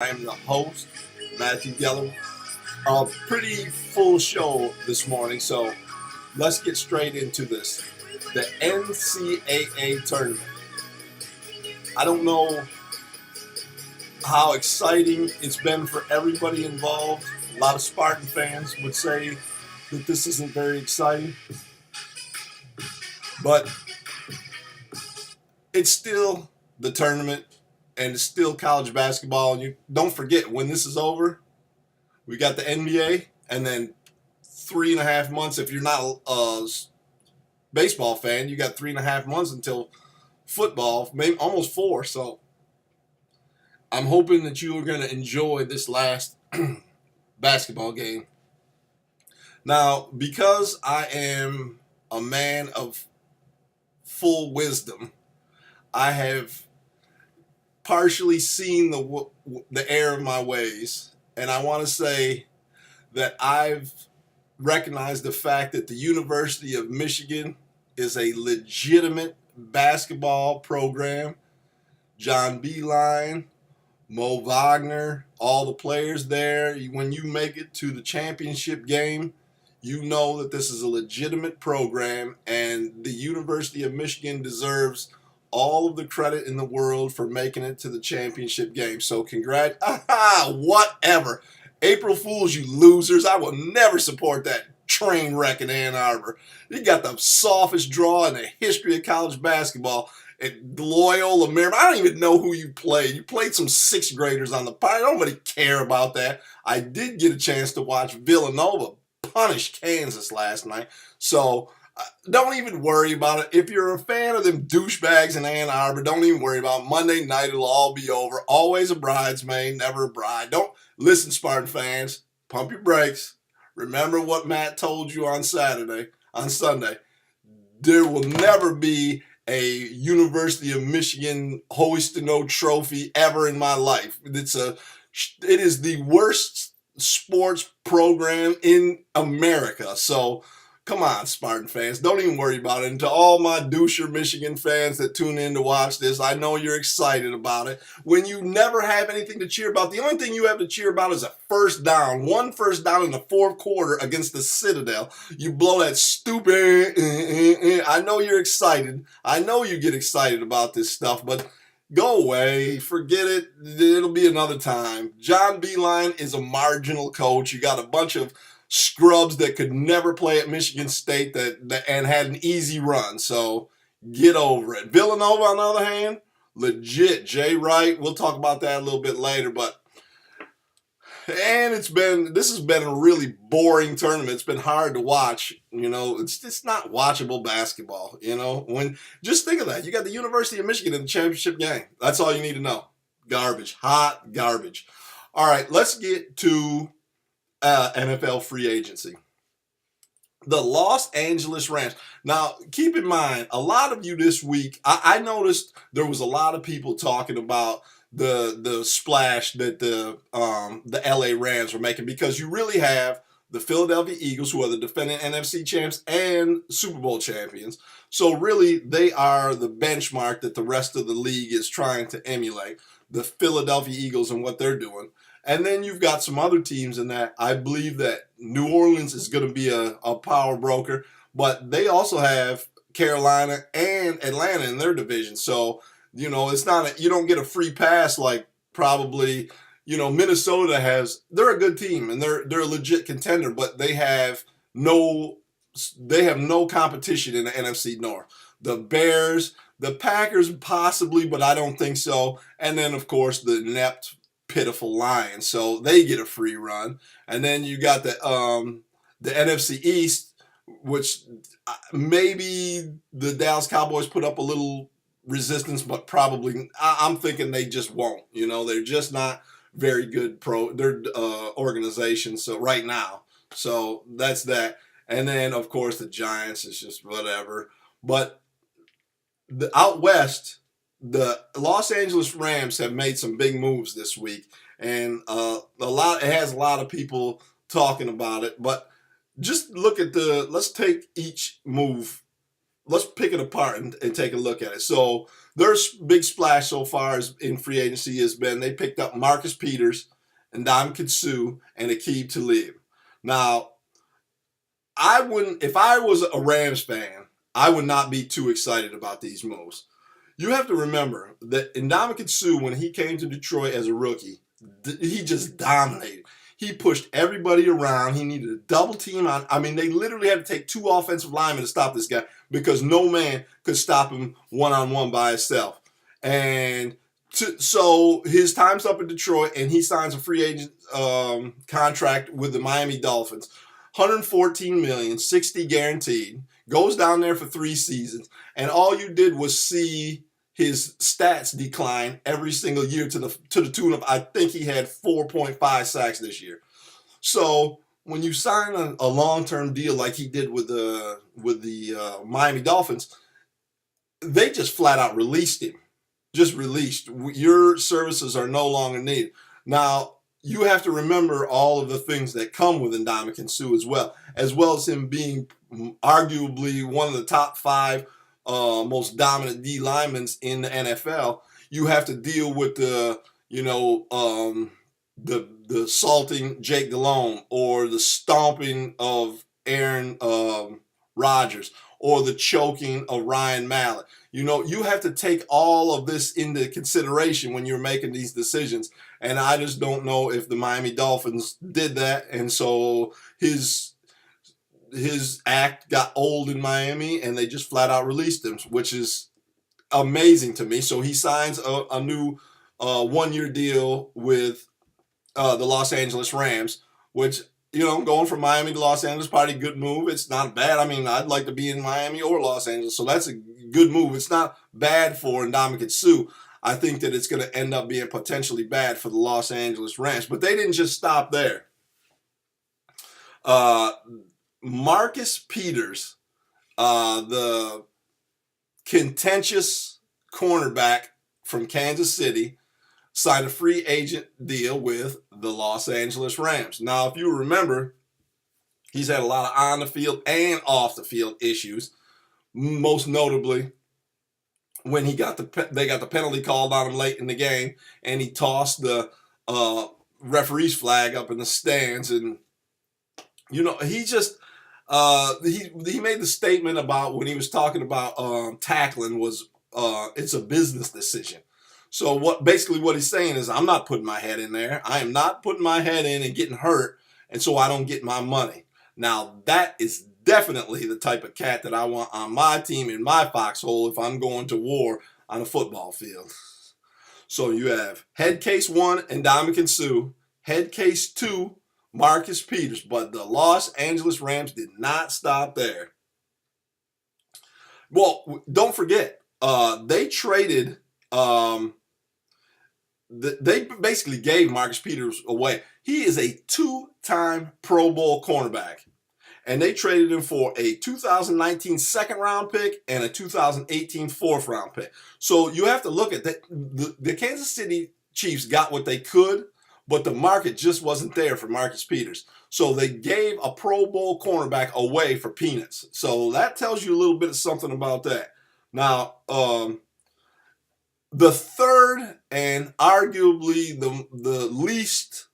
I am the host, Matthew Geller. A pretty full show this morning, so let's get straight into this. The NCAA tournament. I don't know how exciting it's been for everybody involved. A lot of Spartan fans would say that this isn't very exciting, but it's still the tournament and it's still college basketball. And you don't forget, when this is over, we got the NBA, and then 3.5 months. If you're not a baseball fan, you got 3.5 months until football, maybe almost four. So I'm hoping that you are going to enjoy this last basketball game. Now, because I am a man of full wisdom, I have partially seen the error of my ways, and I want to say that I've recognized the fact that the University of Michigan is a legitimate basketball program. John Beilein, Mo Wagner, all the players there, when you make it to the championship game, you know that this is a legitimate program, and the University of Michigan deserves all of the credit in the world for making it to the championship game. So congrats. Whatever. April Fools, you losers. I will never support that train wreck in Ann Arbor. You got the softest draw in the history of college basketball at Loyola Marymount. I don't even know who you played. You played some sixth graders on the pine. Nobody care about that. I did get a chance to watch Villanova punish Kansas last night. So don't even worry about it. If you're a fan of them douchebags in Ann Arbor, don't even worry about it. Monday night, it'll all be over. Always a bridesmaid, never a bride. Don't listen, Spartan fans. Pump your brakes. Remember what Matt told you on Sunday. There will never be a University of Michigan hoist-to-no trophy ever in my life. It is the worst sports program in America. So come on, Spartan fans. Don't even worry about it. And to all my doucher Michigan fans that tune in to watch this, I know you're excited about it. When you never have anything to cheer about, the only thing you have to cheer about is a first down. One first down in the fourth quarter against the Citadel. You blow that stupid. I know you're excited. I know you get excited about this stuff, but go away. Forget it. It'll be another time. John Beilein is a marginal coach. You got a bunch of scrubs that could never play at Michigan State and had an easy run. So get over it. Villanova, on the other hand, legit. Jay Wright, we'll talk about that a little bit later. This has been a really boring tournament. It's been hard to watch. It's not watchable basketball. Just think of that. You got the University of Michigan in the championship game. That's all you need to know. Garbage. Hot garbage. All right, let's get to NFL free agency. The Los Angeles Rams. Now, keep in mind, a lot of you this week, I noticed there was a lot of people talking about the splash that the LA Rams were making, because you really have the Philadelphia Eagles, who are the defending NFC champs and Super Bowl champions. So really, they are the benchmark that the rest of the league is trying to emulate, the Philadelphia Eagles and what they're doing. And then you've got some other teams in that. I believe that New Orleans is going to be a power broker, but they also have Carolina and Atlanta in their division. So, it's not you don't get a free pass like probably, Minnesota has. They're a good team and they're a legit contender, but they have no competition in the NFC North. The Bears, the Packers possibly, but I don't think so. And then of course the inept, pitiful Lions, so they get a free run. And then you got the NFC East, which maybe the Dallas Cowboys put up a little resistance, but probably I'm thinking they just won't. They're just not very good their organization. So right now, so that's that. And then of course the Giants is just whatever. But out west, the Los Angeles Rams have made some big moves this week, and it has a lot of people talking about it. But just look at let's take each move let's pick it apart and take a look at it. So their big splash so far as in free agency has been they picked up Marcus Peters and Ndamukong Suh and Aqib Talib. Now, I wouldn't, if I was a Rams fan, I would not be too excited about these moves. You have to remember that Ndamukong Suh, when he came to Detroit as a rookie, he just dominated. He pushed everybody around. He needed a double team on. I mean, they literally had to take 2 offensive linemen to stop this guy because no man could stop him one-on-one by himself. And so his time's up in Detroit, and he signs a free agent contract with the Miami Dolphins. $114 million, $60 guaranteed. Goes down there for 3 seasons, and all you did was see his stats decline every single year to the tune of, I think he had 4.5 sacks this year. So when you sign a long-term deal like he did with the Miami Dolphins, they just flat out released him. Just released. Your services are no longer needed. Now, you have to remember all of the things that come with Ndamukong Suh as well as him being arguably one of the top 5 most dominant D linemen in the NFL. You have to deal with the salting Jake Delhomme or the stomping of Aaron Rodgers or the choking of Ryan Mallett. You have to take all of this into consideration when you're making these decisions. And I just don't know if the Miami Dolphins did that. And so his act got old in Miami and they just flat out released him, which is amazing to me. So he signs a new 1-year deal with the Los Angeles Rams, which, going from Miami to Los Angeles, probably a good move. It's not bad. I mean, I'd like to be in Miami or Los Angeles, so that's a good move. It's not bad for Ndamukong Suh. I think that it's going to end up being potentially bad for the Los Angeles Rams. But they didn't just stop there. Marcus Peters, the contentious cornerback from Kansas City, signed a free agent deal with the Los Angeles Rams. Now, if you remember, he's had a lot of on the field and off the field issues, most notably when they got the penalty called on him late in the game, and he tossed the referee's flag up in the stands, and he just he made the statement about when he was talking about tackling was it's a business decision. So what he's saying is, I'm not putting my head in there. I am not putting my head in and getting hurt, and so I don't get my money. Now, that is definitely the type of cat that I want on my team in my foxhole if I'm going to war on a football field. So you have head case 1, Ndamukong Suh. Head case 2, Marcus Peters. But the Los Angeles Rams did not stop there. Well, don't forget, they traded... they basically gave Marcus Peters away. He is a 2-time Pro Bowl cornerback. And they traded him for a 2019 second-round pick and a 2018 fourth-round pick. So you have to look at that. The Kansas City Chiefs got what they could, but the market just wasn't there for Marcus Peters. So they gave a Pro Bowl cornerback away for peanuts. So that tells you a little bit of something about that. Now, the third and arguably the least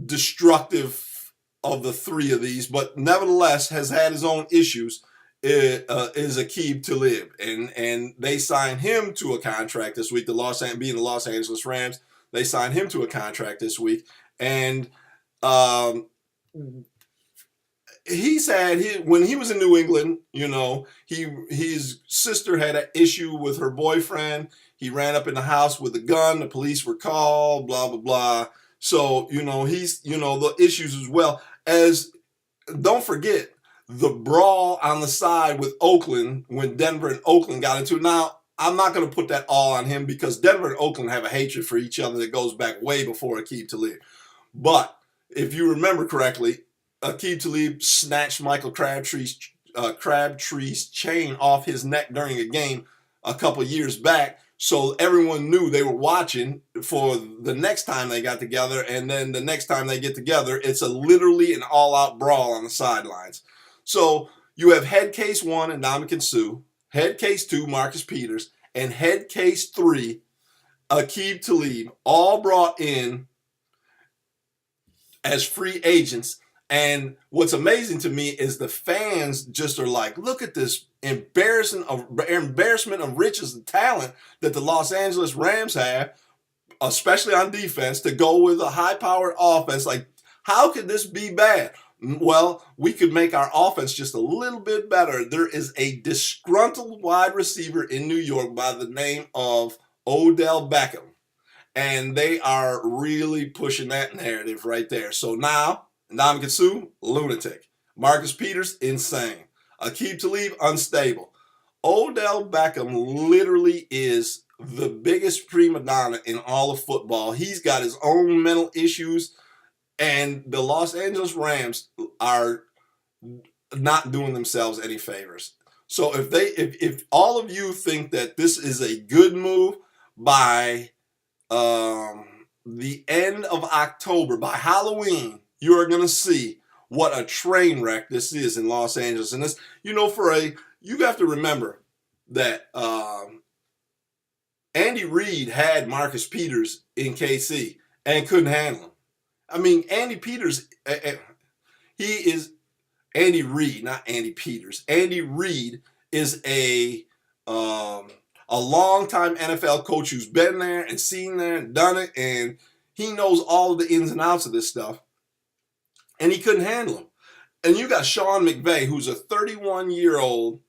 destructive of the 3 of these, but nevertheless has had his own issues, is Aqib Talib. And they signed him to a contract this week, being the Los Angeles Rams. They signed him to a contract this week. And when he was in New England, his sister had an issue with her boyfriend. He ran up in the house with a gun. The police were called, blah, blah, blah. So, he's, the issues as well as, don't forget, the brawl on the side with Oakland when Denver and Oakland got into it. Now, I'm not going to put that all on him because Denver and Oakland have a hatred for each other that goes back way before Aqib Talib. But if you remember correctly, Aqib Talib snatched Michael Crabtree's chain off his neck during a game a couple years back. So everyone knew they were watching for the next time they got together. And then the next time they get together, it's literally an all-out brawl on the sidelines. So you have head case 1 and Ndamukong Suh, head case 2 Marcus Peters, and head case 3 Aqib Talib, all brought in as free agents. And what's amazing to me is the fans just are like, look at this embarrassment of riches and talent that the Los Angeles Rams have, especially on defense, to go with a high-powered offense. Like, how could this be bad? Well, we could make our offense just a little bit better. There is a disgruntled wide receiver in New York by the name of Odell Beckham, and they are really pushing that narrative right there. So now, Ndamukong Suh, lunatic. Marcus Peters, insane. Aqib Talib, unstable. Odell Beckham literally is the biggest prima donna in all of football. He's got his own mental issues, and the Los Angeles Rams are not doing themselves any favors. So if all of you think that this is a good move, by the end of October, by Halloween, you are going to see what a train wreck this is in Los Angeles. And this, you have to remember that Andy Reid had Marcus Peters in KC and couldn't handle him. I mean, Andy Peters, he is Andy Reid, not Andy Peters. Andy Reid is a longtime NFL coach who's been there and seen there and done it, and he knows all of the ins and outs of this stuff. And he couldn't handle him. And you got Sean McVay, who's a 31-year-old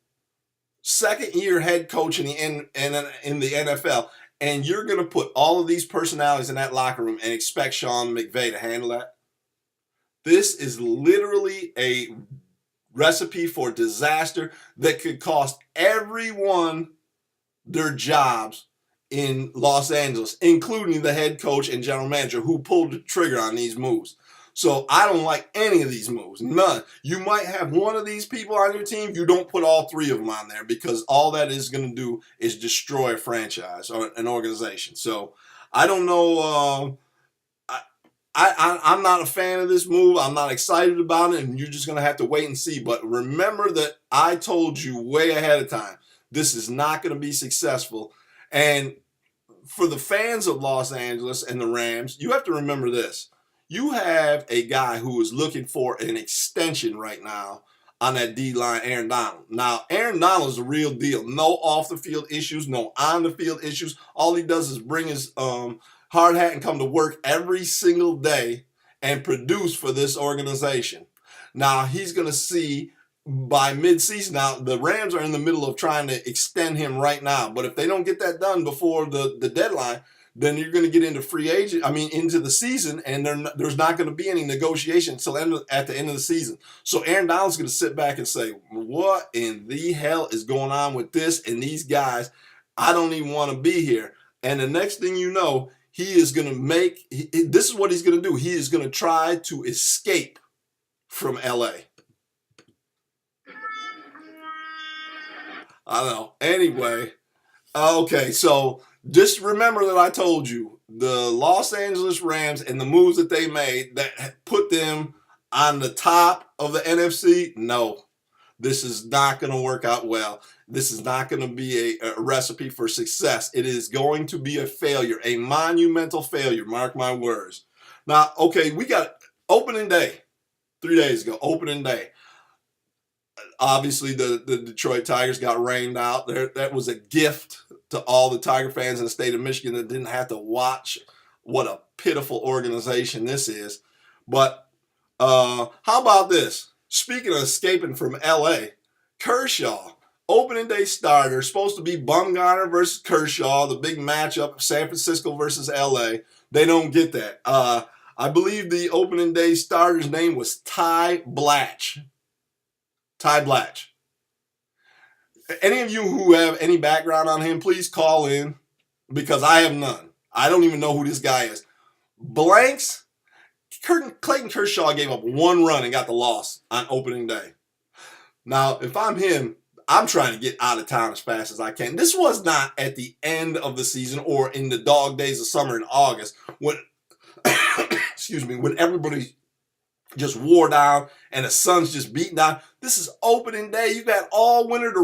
second-year head coach in the NFL, and you're going to put all of these personalities in that locker room and expect Sean McVay to handle that? This is literally a recipe for disaster that could cost everyone their jobs in Los Angeles, including the head coach and general manager who pulled the trigger on these moves. So I don't like any of these moves, none. You might have one of these people on your team. You don't put all three of them on there, because all that is going to do is destroy a franchise or an organization. So I don't know. I'm not a fan of this move. I'm not excited about it, and you're just going to have to wait and see. But remember that I told you way ahead of time, this is not going to be successful. And for the fans of Los Angeles and the Rams, you have to remember this. You have a guy who is looking for an extension right now on that D-line, Aaron Donald. Now, Aaron Donald is the real deal. No off-the-field issues, no on-the-field issues. All he does is bring his hard hat and come to work every single day and produce for this organization. Now, he's going to see by midseason. Now, the Rams are in the middle of trying to extend him right now. But if they don't get that done before the deadline, then you're going to get into the season, and there's not going to be any negotiation until at the end of the season. So Aaron Donald's going to sit back and say, what in the hell is going on with this and these guys? I don't even want to be here. And the next thing you know, he is going to this is what he's going to do. He is going to try to escape from L.A. I don't know. Anyway, okay, so just remember that I told you the Los Angeles Rams and the moves that they made that put them on the top of the NFC. No, this is not going to work out well. This is not going to be a recipe for success. It is going to be a failure, a monumental failure. Mark my words. Now, okay, we got opening day 3 days ago, opening day. Obviously, the Detroit Tigers got rained out. That was a gift to all the Tiger fans in the state of Michigan that didn't have to watch what a pitiful organization this is. But how about this? Speaking of escaping from L.A., Kershaw, opening day starter, supposed to be Bumgarner versus Kershaw, the big matchup, San Francisco versus L.A. They don't get that. I believe the opening day starter's name was Ty Blatch. Ty Blatch. Any of you who have any background on him, please call in, because I have none. I don't even know who this guy is. Blanks. Clayton Kershaw gave up one run and got the loss on opening day. Now, if I'm him, I'm trying to get out of town as fast as I can. This was not at the end of the season or in the dog days of summer in August when, excuse me, when everybody just wore down and the sun's just beating down. This is opening day. You've had all winter to